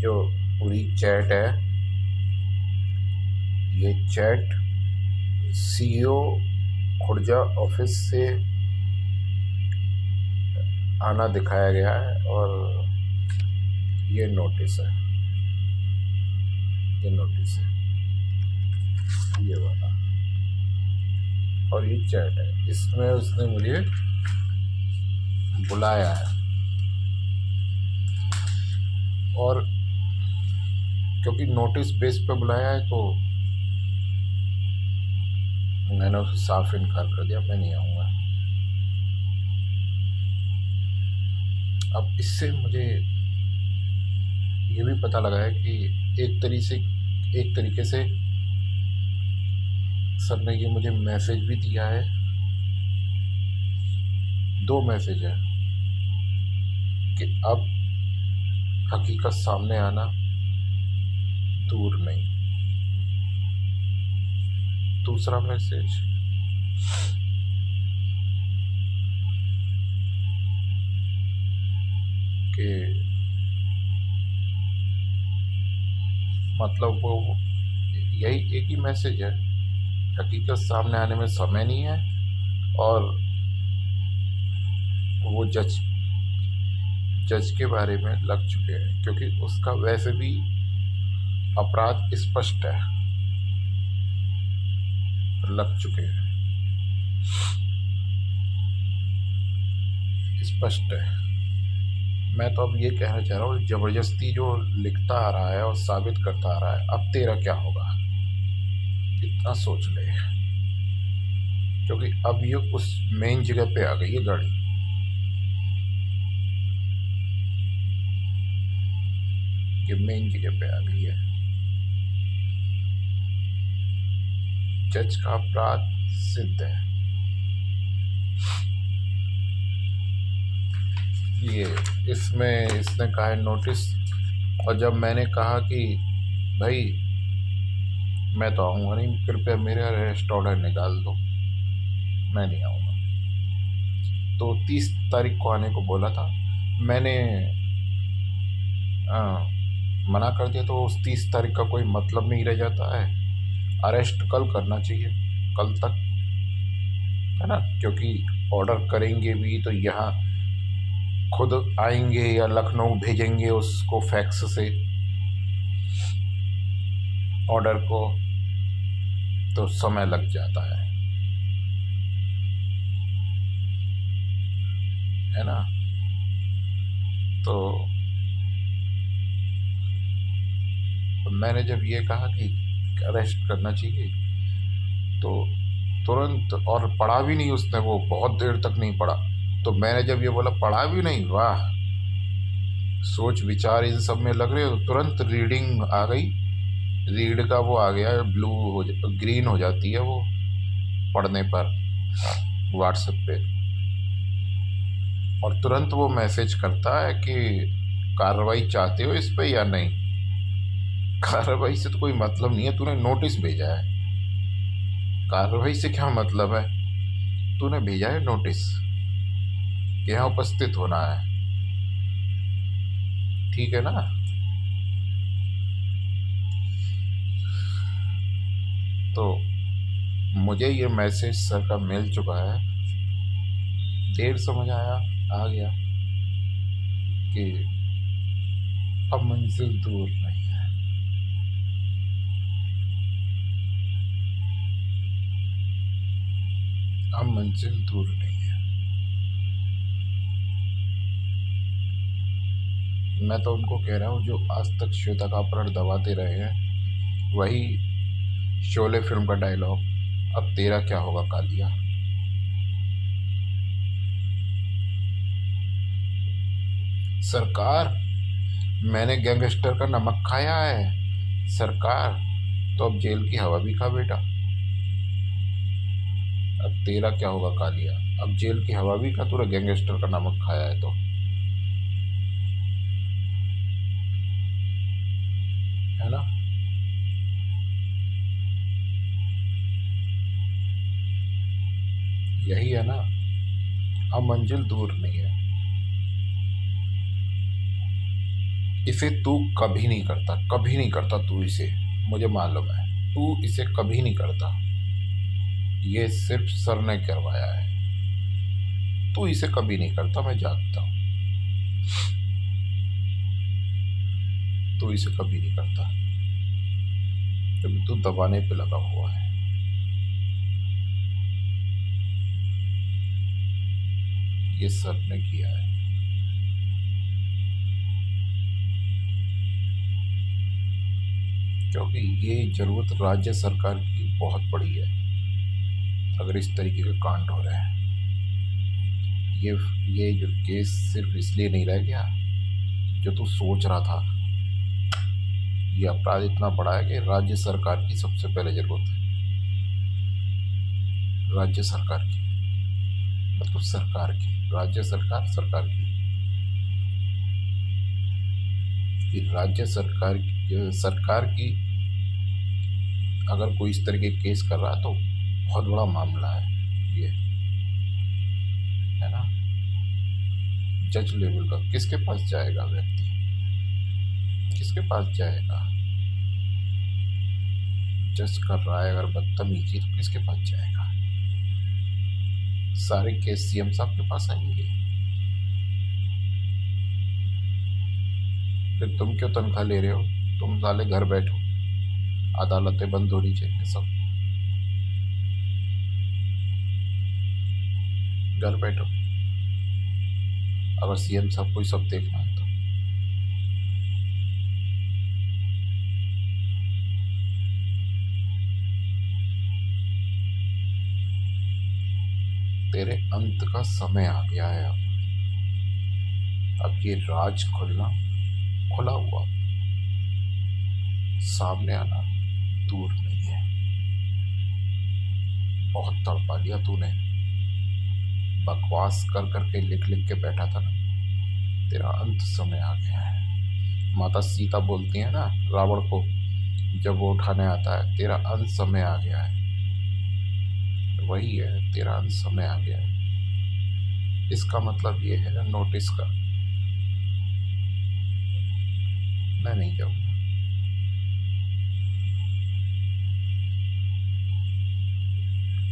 जो पूरी चैट है, ये चैट सीईओ खुर्जा ऑफिस से आना दिखाया गया है और ये नोटिस है, ये नोटिस है, ये वाला, और ये चैट है। इसमें उसने मुझे बुलाया है और क्योंकि नोटिस बेस पे बुलाया है तो मैंने उसे साफ इनकार कर दिया, मैं नहीं आऊँगा। अब इससे मुझे ये भी पता लगा है कि एक तरीके से सर ने ये मुझे मैसेज भी दिया है, 2 मैसेज है कि अब हकीकत सामने आना दूर नहीं। दूसरा मैसेज कि मतलब वो यही एक ही मैसेज है, हकीकत सामने आने में समय नहीं है और वो जज के बारे में लग चुके हैं, क्योंकि उसका वैसे भी अपराध स्पष्ट है, लग चुके हैं, स्पष्ट है। मैं तो अब ये कहना चाह रहा हूँ, जबरदस्ती जो लिखता आ रहा है और साबित करता आ रहा है, अब तेरा क्या होगा, इतना सोच ले, क्योंकि अब ये उस मेन जगह पे आ गई है गाड़ी। ये मेन जगह पे आ गई है। जज का अपराध सिद्ध है। ये इसमें इसने कहा है नोटिस, और जब मैंने कहा कि भाई मैं तो आऊँगा नहीं, कृपया मेरे अरेस्ट ऑर्डर निकाल दो, मैं नहीं आऊँगा, तो 30 तारीख को आने को बोला था। मैंने मना कर दिया, तो उस 30 तारीख का कोई मतलब नहीं रह जाता है। अरेस्ट कल करना चाहिए, कल तक, है ना, क्योंकि ऑर्डर करेंगे भी तो यहाँ खुद आएंगे या लखनऊ भेजेंगे उसको फैक्स से ऑर्डर को, तो समय लग जाता है ना। तो मैंने जब ये कहा कि अरेस्ट करना चाहिए, तो तुरंत, और पढ़ा भी नहीं उसने, वो बहुत देर तक नहीं पढ़ा। तो मैंने जब ये बोला पढ़ा भी नहीं, वाह, सोच विचार इन सब में लग रहे हो, तो तुरंत रीडिंग आ गई, रीड का वो आ गया, ग्रीन हो जाती है वो पढ़ने पर व्हाट्सएप पे, और तुरंत वो मैसेज करता है कि कार्रवाई चाहते हो इस पे या नहीं। कार्रवाई से तो कोई मतलब नहीं है, तूने नोटिस भेजा है, कार्रवाई से क्या मतलब है, तूने भेजा है नोटिस कि यहाँ उपस्थित होना है, ठीक है ना। तो मुझे ये मैसेज सर का मिल चुका है, देर समझ आ गया कि अब मंजिल दूर नहीं है। अब मंजिल दूर नहीं है। मैं तो उनको कह रहा हूँ जो आज तक श्वेता का अपहरण दबाते रहे हैं, वही शोले फिल्म का डायलॉग, अब तेरा क्या होगा कालिया। सरकार, मैंने गैंगस्टर का नमक खाया है सरकार, तो अब जेल की हवा भी खा बेटा। अब तेरा क्या होगा कालिया, अब जेल की हवा भी खा, तूने गैंगस्टर का नमक खाया है तो, है ना। यही है ना, अब मंजिल दूर नहीं है। इसे तू कभी नहीं करता, कभी नहीं करता तू इसे, मुझे मालूम है तू इसे कभी नहीं करता। ये सिर्फ सर ने करवाया है, तू इसे कभी नहीं करता, मैं जानता हूँ तू इसे कभी नहीं करता, क्योंकि तू दबाने पे लगा हुआ है। ये सर ने किया है। क्योंकि ये जरूरत राज्य सरकार की बहुत बड़ी है। अगर इस तरीके के कांड हो रहे हैं, ये ये जो केस सिर्फ इसलिए नहीं रह गया जो तू सोच रहा था। ये अपराध इतना बड़ा है कि राज्य सरकार की सबसे पहले जरूरत है। राज्य सरकार की, मतलब सरकार की, राज्य सरकार सरकार की। कि राज्य सरकार की अगर कोई इस तरह के केस कर रहा है तो बहुत बड़ा मामला है ये, है ना। जज लेवल का किसके पास जाएगा व्यक्ति, किसके पास जाएगा। जज कर रहा है अगर बदतमीजी तो किसके पास जाएगा। सारे केस सीएम साहब के पास आएंगे। फिर तुम क्यों तनख्वाह ले रहे हो, तुम साले घर बैठो, अदालतें बंद होनी चाहिए सब, घर बैठो। अगर सीएम साहब को सब देखना है तो तेरे अंत का समय आ गया है। अब ये राज खुला हुआ सामने आना दूर नहीं है। बहुत तड़पा लिया तूने, बकवास कर करके लिख लिख के बैठा था ना। तेरा अंत समय आ गया है। माता सीता बोलती है ना रावण को जब वो उठाने आता है, तेरा अंत समय आ गया है। वही है, तेरा अंत समय आ गया है। इसका मतलब ये है नोटिस का। मैं नहीं जाऊँ।